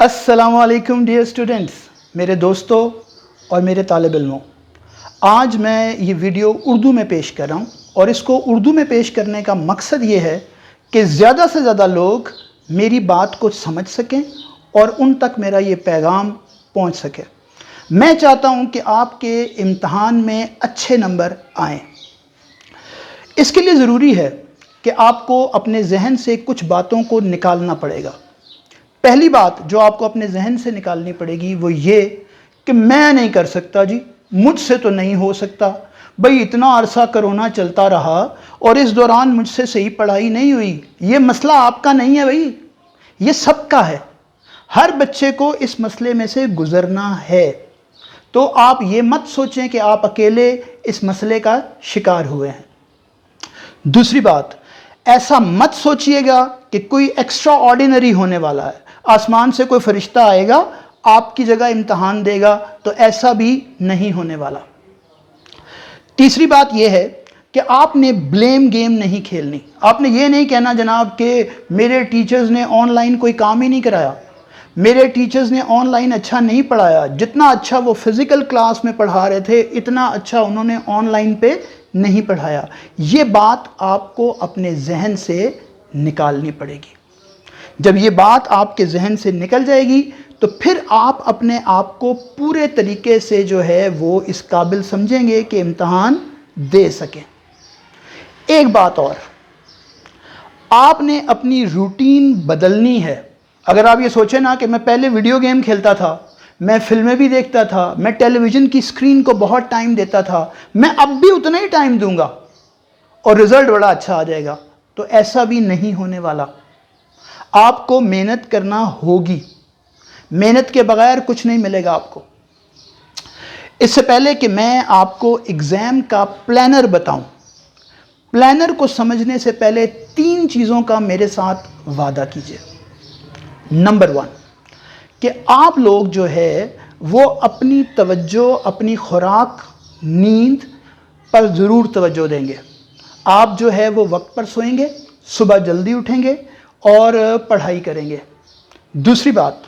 अस्सलाम वालेकुम dear students, मेरे दोस्तों और मेरे तालिब इल्मों। आज मैं ये वीडियो उर्दू में पेश कर रहा हूँ और इसको उर्दू में पेश करने का मकसद ये है कि ज़्यादा से ज़्यादा लोग मेरी बात को समझ सकें और उन तक मेरा ये पैगाम पहुँच सके। मैं चाहता हूँ कि आपके इम्तहान में अच्छे नंबर आएँ। इसके लिए ज़रूरी है कि आपको अपने जहन से कुछ बातों को निकालना पड़ेगा। पहली बात जो आपको अपने जहन से निकालनी पड़ेगी वो ये कि मैं नहीं कर सकता जी, मुझसे तो नहीं हो सकता। भाई इतना अरसा कोरोना चलता रहा और इस दौरान मुझसे सही पढ़ाई नहीं हुई। ये मसला आपका नहीं है भाई, ये सबका है। हर बच्चे को इस मसले में से गुजरना है। तो आप ये मत सोचें कि आप अकेले इस मसले का शिकार हुए हैं। दूसरी बात, ऐसा मत सोचिएगा कि कोई एक्स्ट्रा ऑर्डिनरी होने वाला है, आसमान से कोई फरिश्ता आएगा आपकी जगह इम्तहान देगा, तो ऐसा भी नहीं होने वाला। तीसरी बात यह है कि आपने ब्लेम गेम नहीं खेलनी। आपने ये नहीं कहना जनाब कि मेरे टीचर्स ने ऑनलाइन कोई काम ही नहीं कराया, मेरे टीचर्स ने ऑनलाइन अच्छा नहीं पढ़ाया, जितना अच्छा वो फिज़िकल क्लास में पढ़ा रहे थे इतना अच्छा उन्होंने ऑनलाइन पे नहीं पढ़ाया। ये बात आपको अपने जहन से निकालनी पड़ेगी। जब ये बात आपके जहन से निकल जाएगी तो फिर आप अपने आप को पूरे तरीके से जो है वो इस काबिल समझेंगे कि इम्तहान दे सकें। एक बात और, आपने अपनी रूटीन बदलनी है। अगर आप ये सोचें ना कि मैं पहले वीडियो गेम खेलता था, मैं फिल्में भी देखता था, मैं टेलीविज़न की स्क्रीन को बहुत टाइम देता था, मैं अब भी उतना ही टाइम दूंगा और रिज़ल्ट बड़ा अच्छा आ जाएगा, तो ऐसा भी नहीं होने वाला। आपको मेहनत करना होगी, मेहनत के बगैर कुछ नहीं मिलेगा आपको। इससे पहले कि मैं आपको एग्ज़ाम का प्लानर बताऊं, प्लानर को समझने से पहले 3 चीज़ों का मेरे साथ वादा कीजिए। नंबर 1 कि आप लोग जो है वो अपनी तवज्जो अपनी खुराक नींद पर ज़रूर तवज्जो देंगे। आप जो है वो वक्त पर सोएंगे, सुबह जल्दी उठेंगे और पढ़ाई करेंगे। दूसरी बात,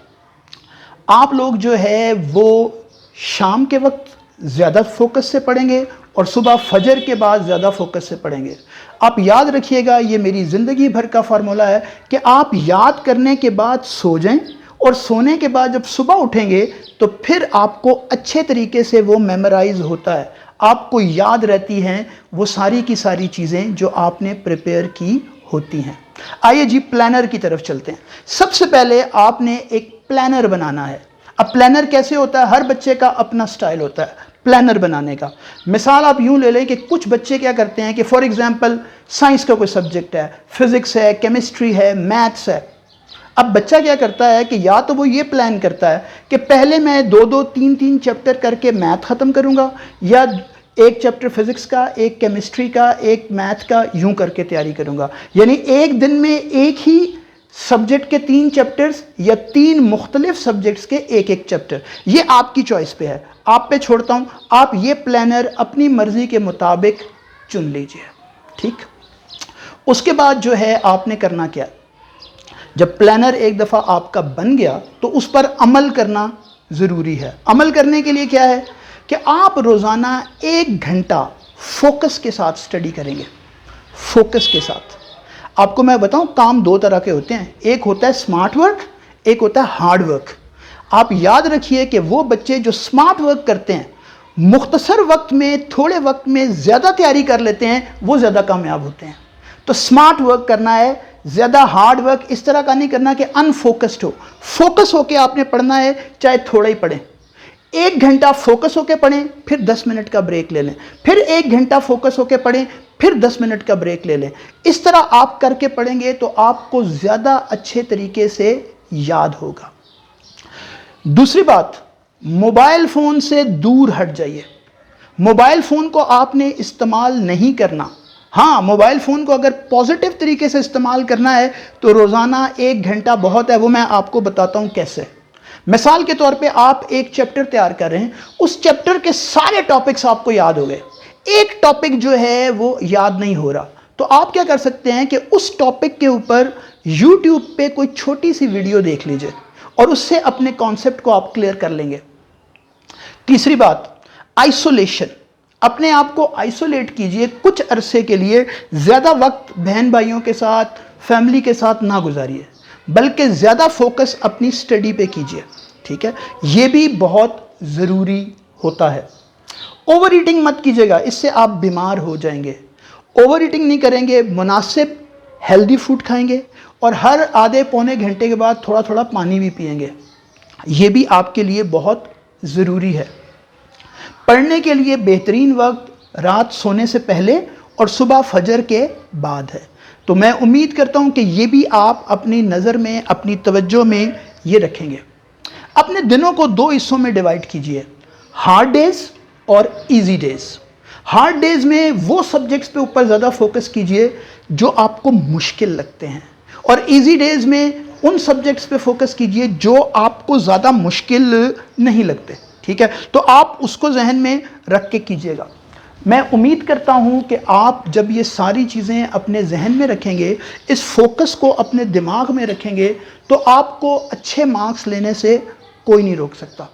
आप लोग जो है वो शाम के वक्त ज़्यादा फोकस से पढ़ेंगे और सुबह फजर के बाद ज़्यादा फोकस से पढ़ेंगे। आप याद रखिएगा, ये मेरी ज़िंदगी भर का फार्मूला है कि आप याद करने के बाद सो जाएं और सोने के बाद जब सुबह उठेंगे तो फिर आपको अच्छे तरीके से वो मेमोराइज होता है, आपको याद रहती हैं वो सारी की सारी चीज़ें जो आपने प्रिपेयर की होती हैं। आइए जी प्लानर की तरफ चलते हैं। सबसे पहले आपने एक प्लानर बनाना है। अब प्लानर कैसे होता है, हर बच्चे का अपना स्टाइल होता है प्लानर बनाने का। मिसाल आप यूँ ले लें कि कुछ बच्चे क्या करते हैं कि फॉर एग्जांपल साइंस का कोई सब्जेक्ट है, फिज़िक्स है, केमिस्ट्री है, मैथ्स है। अब बच्चा क्या करता है कि या तो वो ये प्लान करता है कि पहले मैं 2-2, 3-3 चैप्टर करके मैथ ख़त्म करूँगा, या एक चैप्टर फिज़िक्स का, एक केमिस्ट्री का, एक मैथ का, यूं करके तैयारी करूंगा। यानी एक दिन में एक ही सब्जेक्ट के 3 चैप्टर्स या 3 मुख्तलिफ सब्जेक्ट्स के एक चैप्टर। ये आपकी चॉइस पे है, आप पे छोड़ता हूं। आप ये प्लानर अपनी मर्जी के मुताबिक चुन लीजिए, ठीक। उसके बाद जो है आपने करना क्या, जब प्लानर एक दफ़ा आपका बन गया तो उस पर अमल करना ज़रूरी है। अमल करने के लिए क्या है कि आप रोज़ाना 1 घंटा फोकस के साथ स्टडी करेंगे। फोकस के साथ आपको मैं बताऊं, काम 2 तरह के होते हैं, एक होता है स्मार्ट वर्क, एक होता है हार्ड वर्क। आप याद रखिए कि वो बच्चे जो स्मार्ट वर्क करते हैं, मुख्तसर वक्त में थोड़े वक्त में ज़्यादा तैयारी कर लेते हैं, वो ज़्यादा कामयाब होते हैं। तो स्मार्ट वर्क करना है, ज़्यादा हार्ड वर्क इस तरह का नहीं करना कि अनफोकस्ड हो। फोकस होकर आपने पढ़ना है, चाहे थोड़ा ही पढ़ें। 1 घंटा फोकस होकर पढ़ें, फिर 10 मिनट का ब्रेक ले लें, फिर 1 घंटा फोकस होकर पढ़ें, फिर 10 मिनट का ब्रेक ले लें। इस तरह आप करके पढ़ेंगे तो आपको ज़्यादा अच्छे तरीके से याद होगा। दूसरी बात, मोबाइल फ़ोन से दूर हट जाइए। मोबाइल फ़ोन को आपने इस्तेमाल नहीं करना। हाँ, मोबाइल फ़ोन को अगर पॉजिटिव तरीके से इस्तेमाल करना है तो रोज़ाना 1 घंटा बहुत है, वो मैं आपको बताता हूँ कैसे। मिसाल के तौर पे आप एक चैप्टर तैयार कर रहे हैं, उस चैप्टर के सारे टॉपिक्स आपको याद हो गए, एक टॉपिक जो है वो याद नहीं हो रहा, तो आप क्या कर सकते हैं कि उस टॉपिक के ऊपर YouTube पे कोई छोटी सी वीडियो देख लीजिए اور اس سے اپنے کانسیپٹ کو آپ کلیئر کر لیں گے۔ تیسری بات، آئسولیشن، اپنے آپ کو آئسولیٹ کیجئے، کچھ عرصے کے لیے زیادہ وقت بہن بھائیوں کے ساتھ، فیملی کے ساتھ نہ گزاریے، بلکہ زیادہ فوکس اپنی سٹڈی پہ کیجئے، ٹھیک ہے؟ یہ بھی بہت ضروری ہوتا ہے۔ اوور ایٹنگ مت کیجئے گا، اس سے آپ بیمار ہو جائیں گے۔ اوور ایٹنگ نہیں کریں گے، مناسب ہیلدی فوڈ کھائیں گے، اور ہر آدھے پونے گھنٹے کے بعد تھوڑا تھوڑا پانی بھی پئیں گے۔ یہ بھی آپ کے لیے بہت ضروری ہے۔ پڑھنے کے لیے بہترین وقت رات سونے سے پہلے اور صبح فجر کے بعد ہے۔ تو میں امید کرتا ہوں کہ یہ بھی آپ اپنی نظر میں، اپنی توجہ میں یہ رکھیں گے۔ اپنے دنوں کو دو حصوں میں ڈیوائیڈ کیجئے، ہارڈ ڈیز اور ایزی ڈیز۔ ہارڈ ڈیز میں وہ سبجیکٹس پہ اوپر زیادہ فوکس کیجئے جو آپ کو مشکل لگتے ہیں، اور ایزی ڈیز میں ان سبجیکٹس پہ فوکس کیجئے جو آپ کو زیادہ مشکل نہیں لگتے، ٹھیک ہے؟ تو آپ اس کو ذہن میں رکھ کے کیجئے گا۔ میں امید کرتا ہوں کہ آپ جب یہ ساری چیزیں اپنے ذہن میں رکھیں گے، اس فوکس کو اپنے دماغ میں رکھیں گے، تو آپ کو اچھے مارکس لینے سے کوئی نہیں روک سکتا۔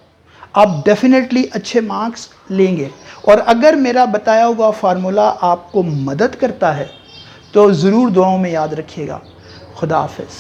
آپ ڈیفینیٹلی اچھے مارکس لیں گے، اور اگر میرا بتایا ہوا فارمولا آپ کو مدد کرتا ہے تو ضرور دعاؤں میں یاد رکھیے گا۔ خدا حافظ۔